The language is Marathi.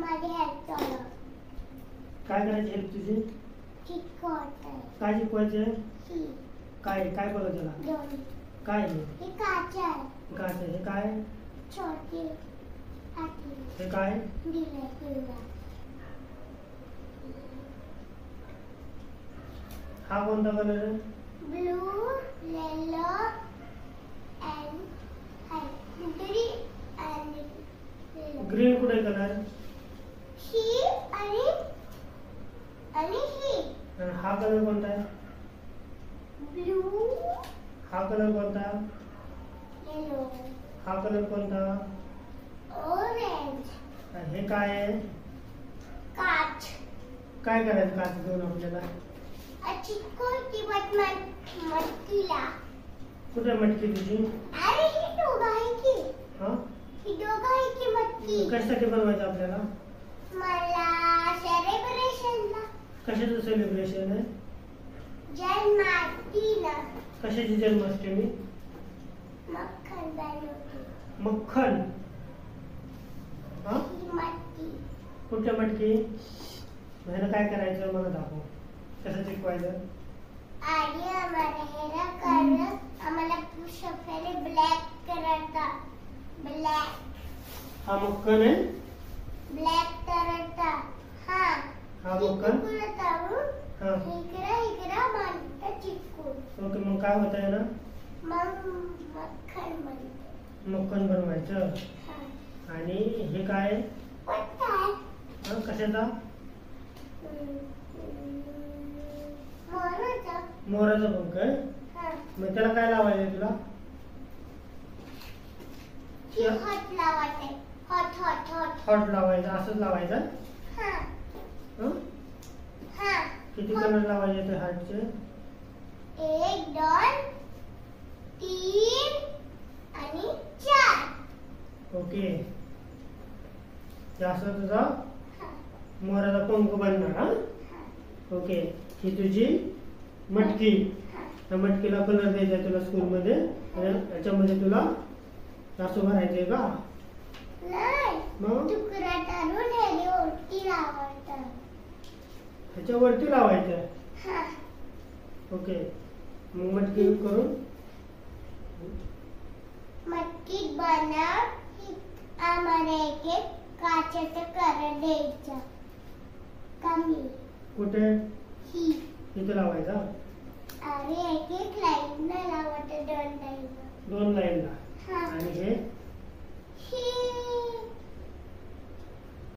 माझी हेल्प चालू. काय करायची हेल्प तुझी? चिकटवायचं. काय शिकवायचं? ही काय काय बोलत त्याला? दोन. काय हे काच आहे. काय हे काय? छोटी हाती. हे काय? दिले पिवळा. हा कोणता कलर आहे? Blue, yellow and green and yellow. Green कुठे कलर? ही आणि ही. आणि हा कलर कोणता आहे? ब्लू, हा कलर कोणता? येलो, हा कलर कोणता? ऑरेंज. आणि हे काय आहे? काच. काय करायचं काच घेऊन आपल्याला? चिकटवती मटकीला. कुठे मटकी तुझी? अरे ही दोघं आहे की. हा ही दोघं आहे की मटकी. कशासाठी बनवायचं आपल्याला? मला सेलिब्रेशनला. कशाचं सेलिब्रेशन आहे? जन्माष्टमीला. कशाची जन्माष्टमी? मक्खन बनवते. मक्खन. हा ही मटकी. कुठल्या मटकी? ह्याला काय करायचं मला दाखव. कसं शिकवायचं? आणि आम्हाला हेरा कलर आम्हाला सफेद ब्लॅक करायचा. ब्लॅक मक्खन आहे. ब्लॅक करायचा. हा हा मक्खन. हा इकडे मानता चिकून. ओके मग काय होत आहे ना? मग मक्खन बनते. मक्खन बनवायचं. हा. आणि हे काय? कोणता आहे? हा कशाचा? मोराचा. मोराचा पंख आहे. हा. मग त्याला काय लावायचं तुला? ही हॉट लावायचे. Hot hot hot. हॉट लावायचं. असंच लावायचं. हा हं? हा. किती कलर लावायचे ते हार्टचे? 1 2 3 आणि 4. ओके हे असं तुझा हा. मोराचा पंख बनणार. हा हा. ओके ही तुझी मटकी. हा. त्या मटकीला कलर द्यायचा तुला स्कूलमध्ये. याच्यामध्ये तुला असं भरायचंय का? नाही. मग तुकडा टाळून ह्याने ओटी लावायचा. ह्याच्यावरती लावायचं. हा. ओके मग मटकी करून मटकी बनव. आम्हाला एक एक काचेचं करड द्यायचं. कमी. कुठे? ही. इथे लावायचा. अरे एक एक लाईन नाही लावायचं. 2 लाईन. 2 लाईनला. हा. आणि हे ही